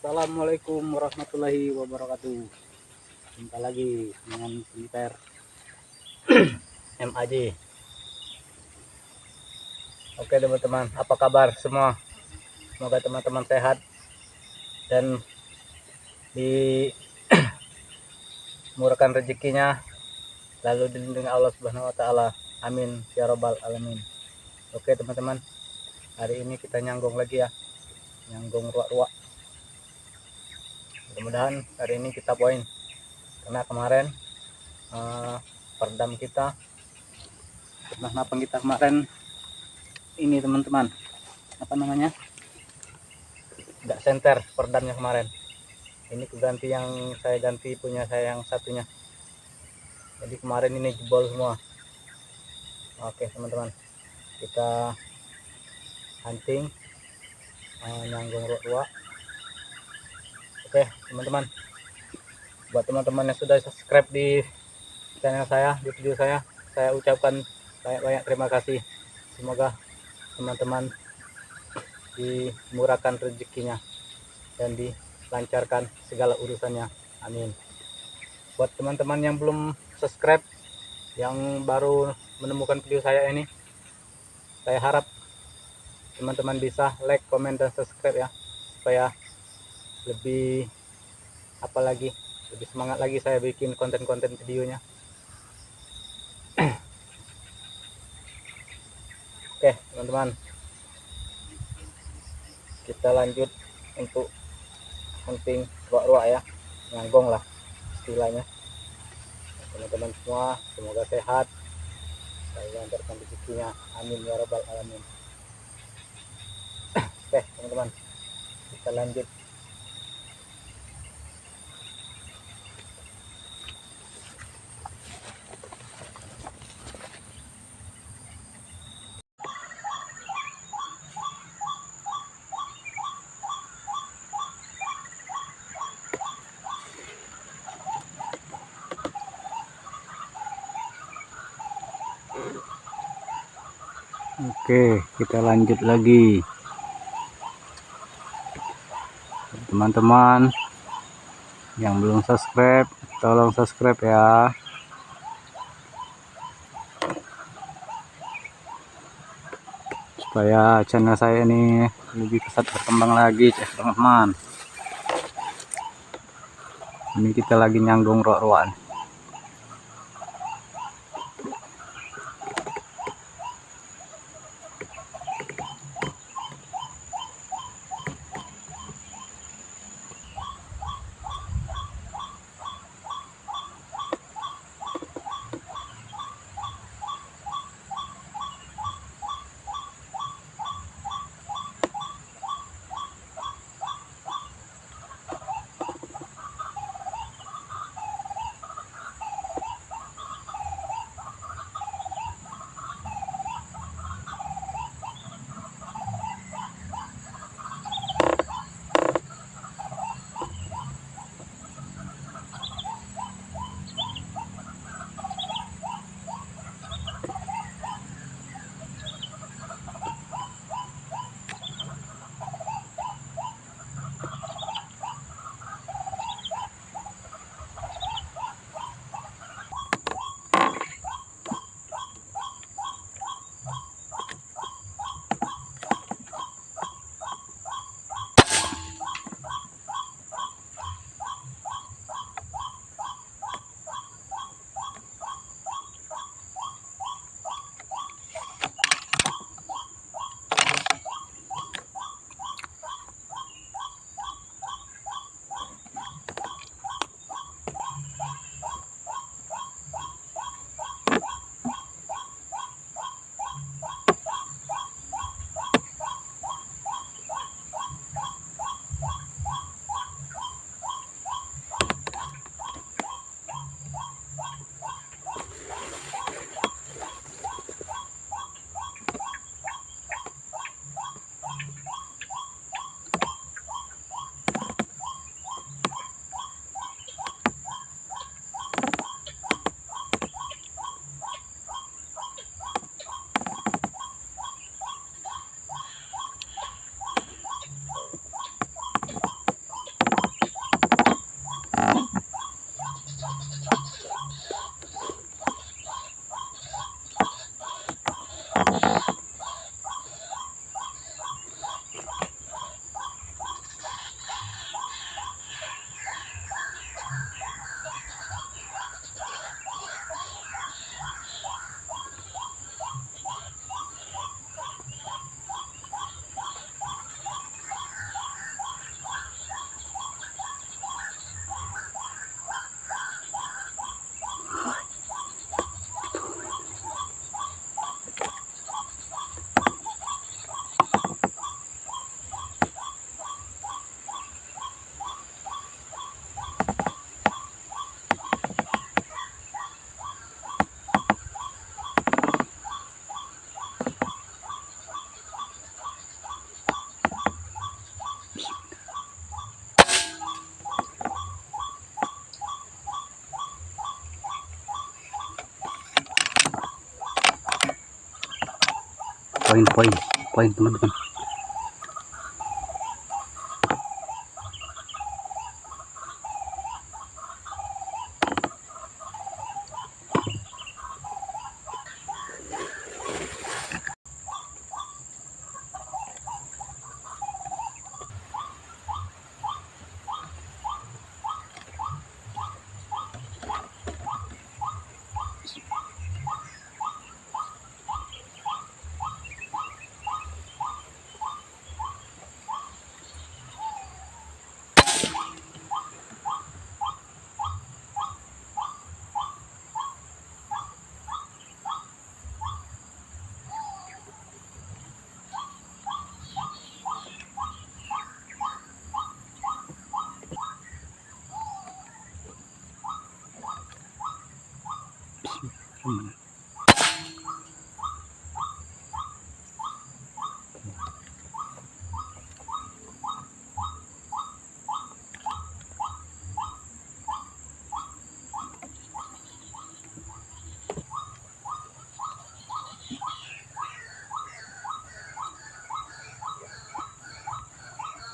Assalamualaikum warahmatullahi wabarakatuh. Jumpa lagi dengan Pinter MAJ. Oke teman-teman, apa kabar semua? Semoga teman-teman sehat dan dimurahkan rezekinya, lalu dilindungi Allah Subhanahu wa taala. Amin ya robbal alamin. Oke teman-teman, hari ini kita nyanggung lagi ya. Nyanggung ruak-ruak. Mudah-mudahan hari ini kita poin. Karena kemarin perdam kita, napang kita kemarin ini teman-teman, apa namanya, nggak senter perdamnya kemarin. Ini keganti, yang saya ganti punya saya yang satunya, jadi kemarin ini jebol semua. Oke teman-teman, kita hunting nyanggung ruak-ruak. Oke teman-teman, buat teman-teman yang sudah subscribe di channel saya, di video saya ucapkan banyak-banyak terima kasih. Semoga teman-teman dimurahkan rezekinya dan dilancarkan segala urusannya, amin. Buat teman-teman yang belum subscribe, yang baru menemukan video saya ini, saya harap teman-teman bisa like, komen, dan subscribe ya, supaya lebih lebih semangat lagi saya bikin konten-konten videonya. Oke teman-teman, kita lanjut untuk hunting ruak-ruak ya, nyanggong lah istilahnya. Teman-teman semua semoga sehat, saya lancarkan rezekinya, amin ya robbal alamin. Oke teman-teman, kita lanjut. Oke, kita lanjut lagi. Teman-teman yang belum subscribe, tolong subscribe ya, supaya channel saya ini lebih pesat berkembang lagi teman-teman. Ini kita lagi nyanggung ruak-ruak. poin teman-teman.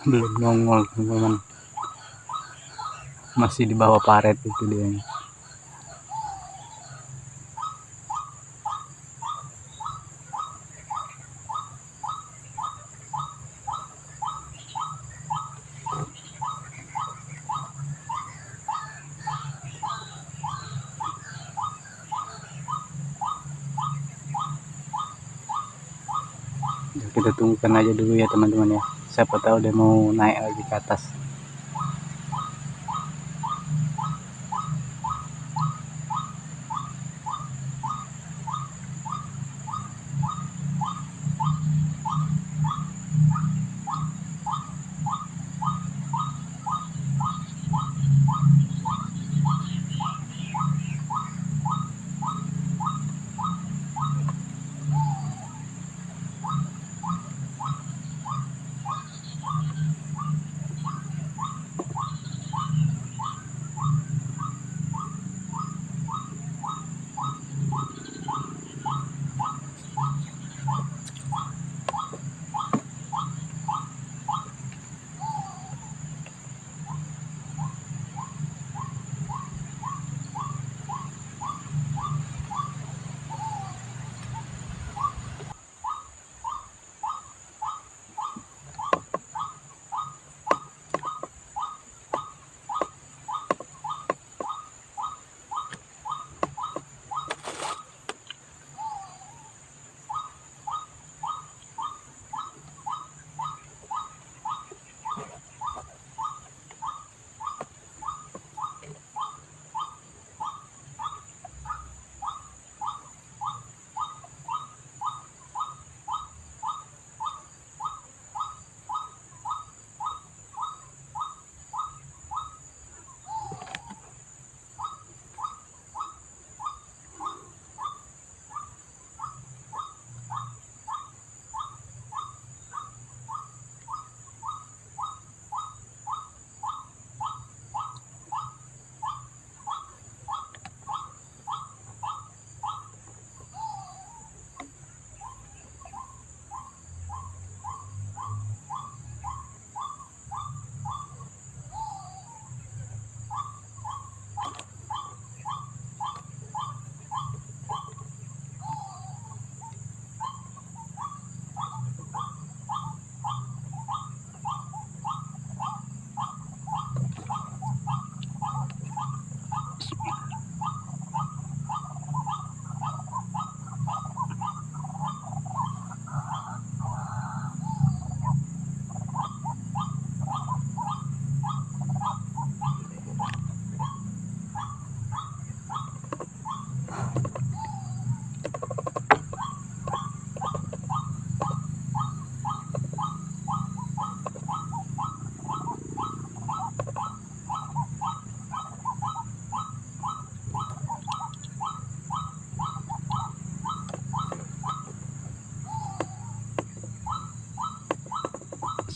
Belum nongol teman-teman, masih di bawah paret itu dia. Kita tunggukan aja dulu ya teman-teman ya, siapa tahu dia mau naik lagi ke atas.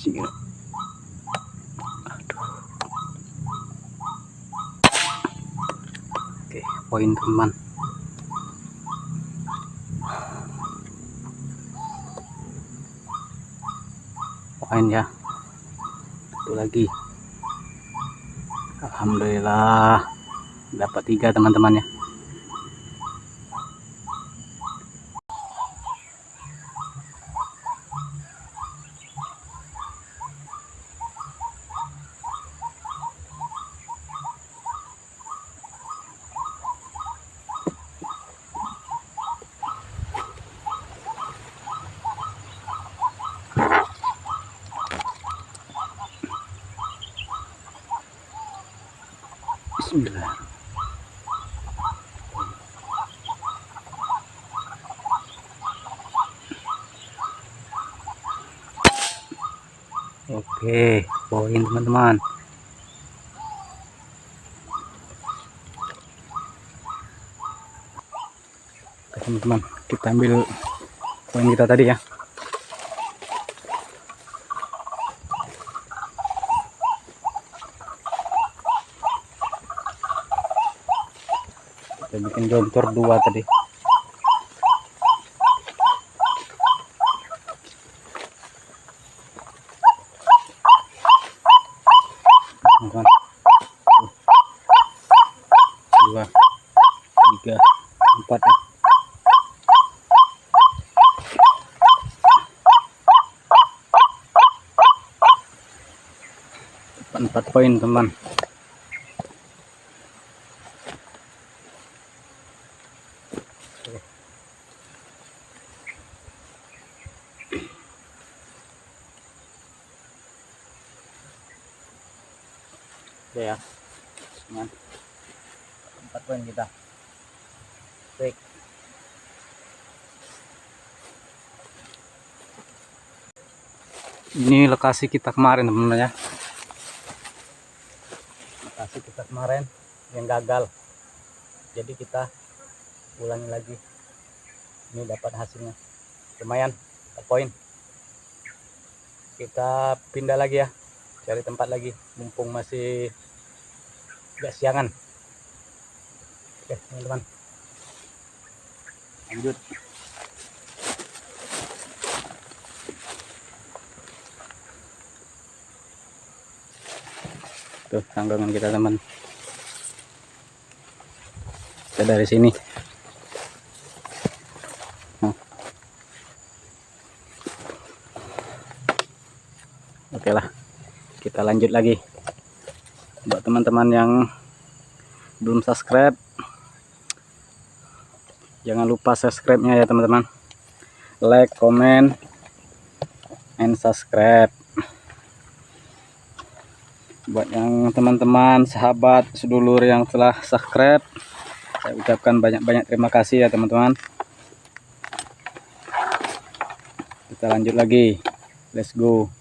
sih. Oke, poin teman. poin ya. Satu lagi. Alhamdulillah dapat 3 teman-teman ya. Bismillah. Oke, poin teman-teman. Oke, teman-teman, kita ambil poin kita tadi ya. Kita bikin jontor 2 tadi. Teman-teman. 2, 3, 4 ya. 4 poin teman. Oke ya, teman. 4 poin kita. Baik. Ini lokasi kita kemarin teman-teman ya. Lokasi kita kemarin yang gagal. Jadi kita ulangi lagi. Ini dapat hasilnya. Lumayan, 4 poin. Kita pindah lagi ya. Cari tempat lagi, mumpung masih gak siangan. Oke teman-teman, lanjut. Tuh tanggungan kita teman. Kita dari sini. Oke lah, kita lanjut lagi. Buat teman-teman yang belum subscribe, jangan lupa subscribe-nya ya teman-teman. Like, comment, and subscribe. Buat yang teman-teman, sahabat, sedulur yang telah subscribe, saya ucapkan banyak-banyak terima kasih ya teman-teman. Kita lanjut lagi. Let's go.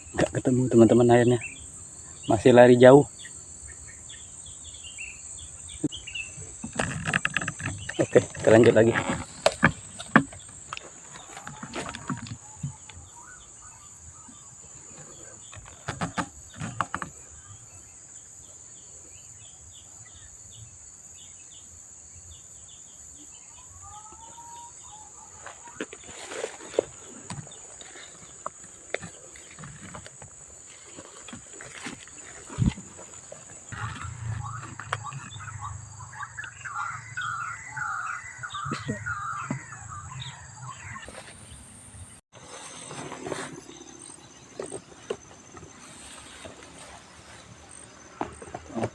Nggak ketemu teman-teman airnya, masih lari jauh. Oke, kita lanjut lagi.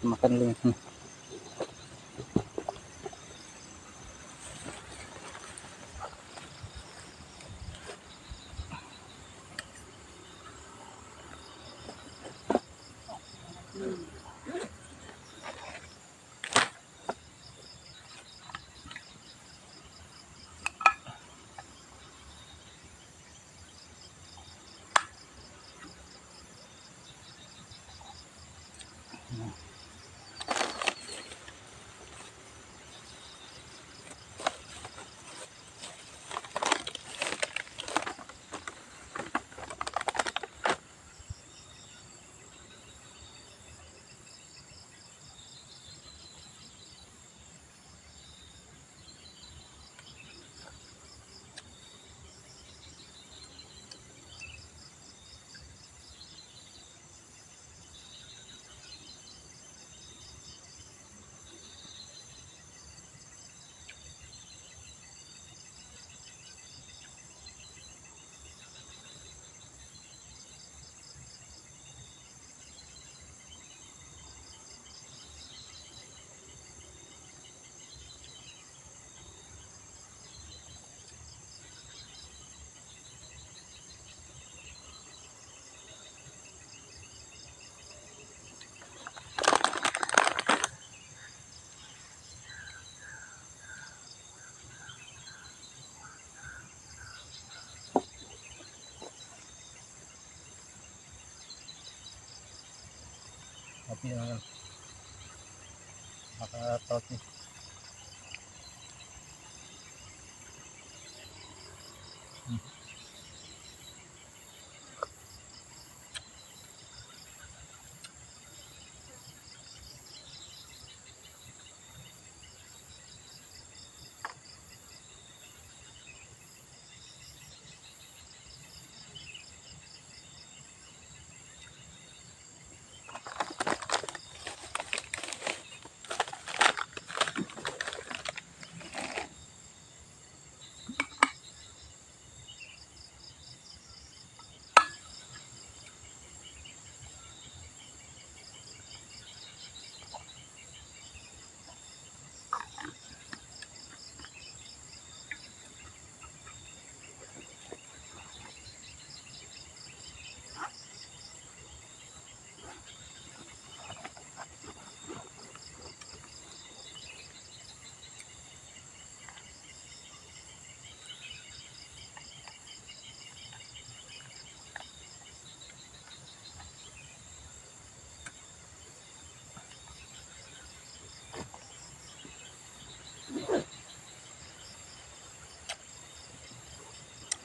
Makan dulu. nih teman-teman, maka paus nih.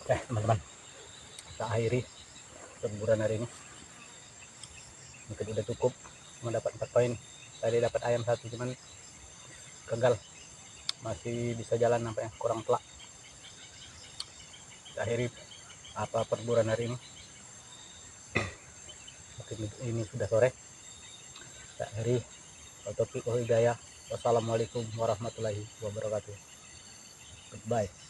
Oke teman-teman, kita akhiri perburuan hari ini. Mungkin udah cukup mendapat 4 poin. Tadi dapat ayam 1 cuman gagal, masih bisa jalan nampaknya, kurang telak. Kita akhiri perburuan hari ini. Mungkin ini sudah sore. Kita akhiri. Taufiq wal hidayah. Wassalamualaikum warahmatullahi wabarakatuh. Goodbye.